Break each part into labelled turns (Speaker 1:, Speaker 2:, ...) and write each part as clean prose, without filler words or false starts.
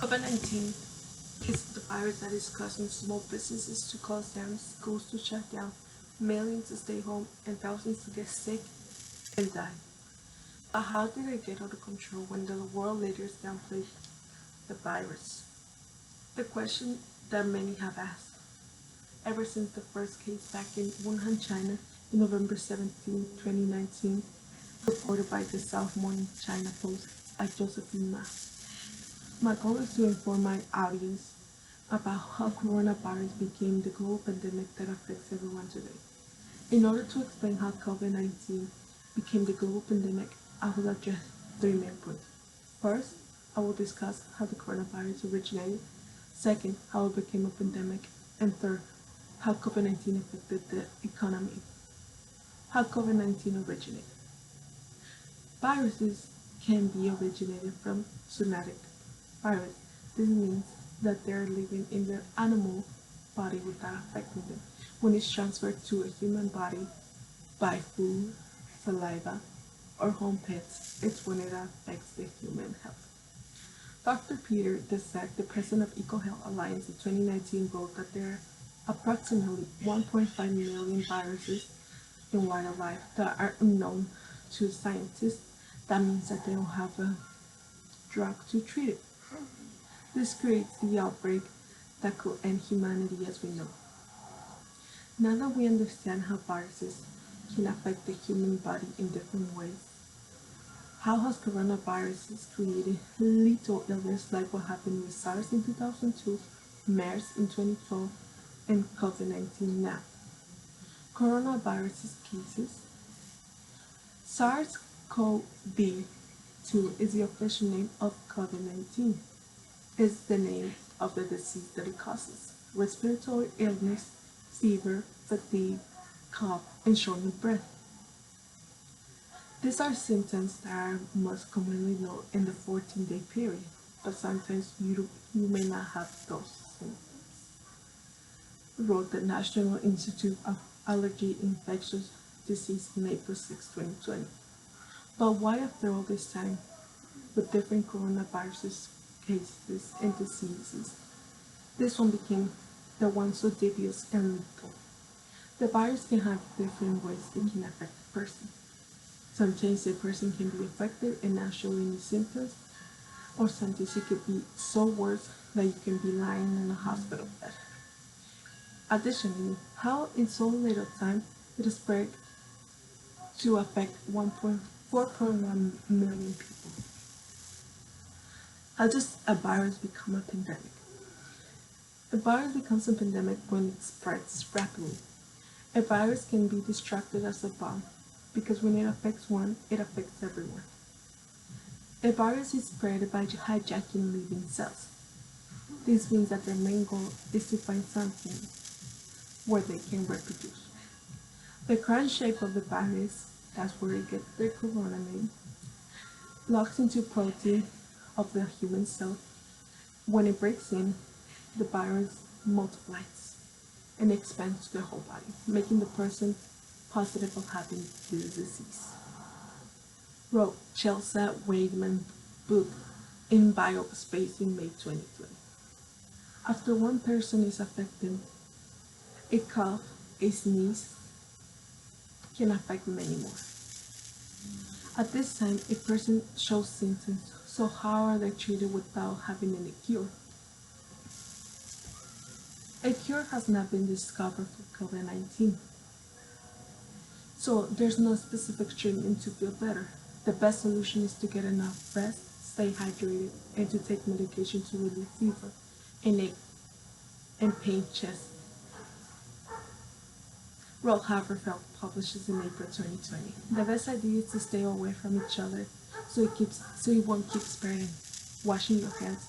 Speaker 1: COVID-19 is the virus that is causing small businesses to close down, schools to shut down, millions to stay home, and thousands to get sick and die. But how did it get out of control when the world leaders downplayed the virus? The question that many have asked ever since the first case back in Wuhan, China, in November 17, 2019, reported by the South Morning China Post by Josephine Ma. My goal is to inform my audience about how coronavirus became the global pandemic that affects everyone today. In order to explain how COVID-19 became the global pandemic, I will address three main points. First, I will discuss how the coronavirus originated. Second, how it became a pandemic. And third, how COVID-19 affected the economy. How COVID-19 originated. Viruses can be originated from zoonotic virus. This means that they are living in the animal body without affecting them. When it's transferred to a human body by food, saliva, or home pets, it's when it affects the human health. Dr. Peter Daszak, the president of EcoHealth Alliance in 2019, wrote that there are approximately 1.5 million viruses in wildlife that are unknown to scientists. That means that they don't have a drug to treat it. This creates the outbreak that could end humanity as we know. Now that we understand how viruses can affect the human body in different ways, how has coronavirus created lethal illness like what happened with SARS in 2002, MERS in 2012, and COVID-19 now? Coronavirus cases. SARS-CoV-2 is the official name of COVID-19. It's the name of the disease that it causes: respiratory illness, fever, fatigue, cough, and shortness of breath. These are symptoms that are most commonly known in the 14-day period, but sometimes you may not have those symptoms, wrote the National Institute of Allergy and Infectious Disease in April 6, 2020. But why after all this time, with different coronavirus cases and diseases, this one became the one so devious and lethal? The virus can have different ways it can affect a person. Sometimes a person can be affected and not show any symptoms, or sometimes it could be so worse that you can be lying in a hospital bed. Additionally, how in so little time it spread to affect 1.4 million people. How does a virus become a pandemic? A virus becomes a pandemic when it spreads rapidly. A virus can be destructive as a bomb because when it affects one, it affects everyone. A virus is spread by hijacking living cells. This means that their main goal is to find something where they can reproduce. The current shape of the virus, that's where it gets their corona name, locks into protein of the human cell. When it breaks in, the virus multiplies and expands to the whole body, making the person positive of having this disease, wrote Chelsea Weidman book in Biospace in May 2020. After one person is affected, a cough, a sneeze can affect many more. At this time, a person shows symptoms, so how are they treated without having any cure? A cure has not been discovered for COVID-19, so there's no specific treatment to feel better. The best solution is to get enough rest, stay hydrated, and to take medication to relieve fever, ache, and pain chest, wrote Haverfeld publishes in April 2020. The best idea is to stay away from each other so it won't keep spreading. Washing your hands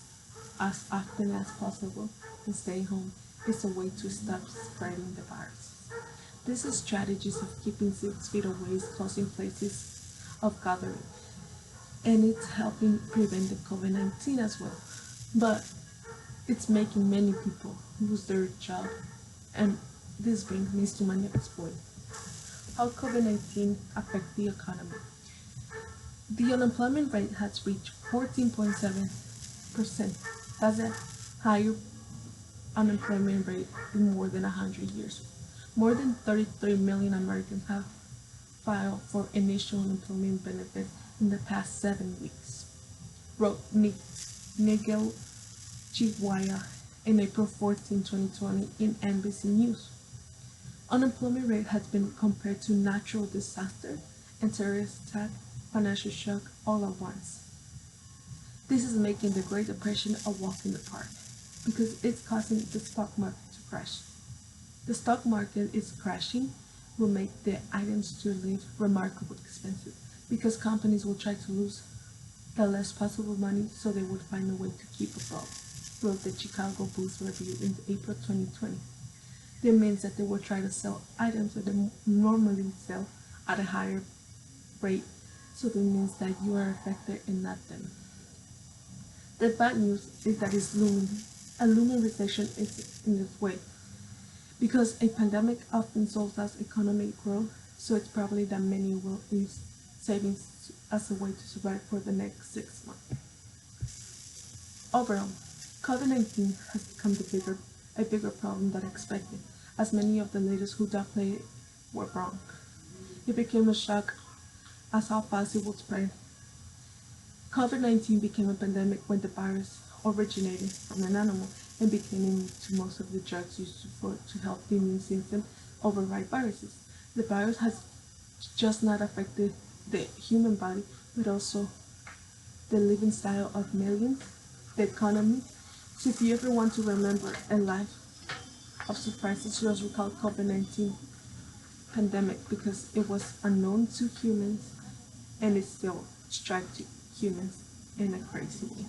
Speaker 1: as often as possible and staying home is a way to stop spreading the virus. This is strategies of keeping 6 feet away, closing places of gathering, and it's helping prevent the COVID-19 as well. But it's making many people lose their job, and this brings me to my next point. How COVID-19 affects the economy. The unemployment rate has reached 14.7% has a higher unemployment rate in more than 100 years. More than 33 million Americans have filed for initial unemployment benefits in the past 7 weeks, wrote Nigel Chihuahua in April 14, 2020 in NBC News. Unemployment rate has been compared to natural disaster and terrorist attack, financial shock all at once. This is making the Great Depression a walk in the park because it's causing the stock market to crash. The stock market is crashing will make the items to live remarkably expensive because companies will try to lose the less possible money so they would find a way to keep above, wrote the Chicago Bulls Review in April 2020. This means that they will try to sell items that they normally sell at a higher rate, so that means that you are affected and not them. The bad news is that it's looming. A looming recession is in its way. Because a pandemic often slows down economic growth, so it's probably that many will use savings as a way to survive for the next 6 months. Overall, COVID-19 has become a bigger problem than expected, as many of the leaders who downplayed it were wrong. It became a shock as how fast it would spread. COVID-19 became a pandemic when the virus originated from an animal and became immune to most of the drugs used to help the immune system override viruses. The virus has just not affected the human body, but also the living style of millions, the economy. So if you ever want to remember a life of surprises, just recall COVID-19 pandemic because it was unknown to humans and it still struck humans in a crazy way.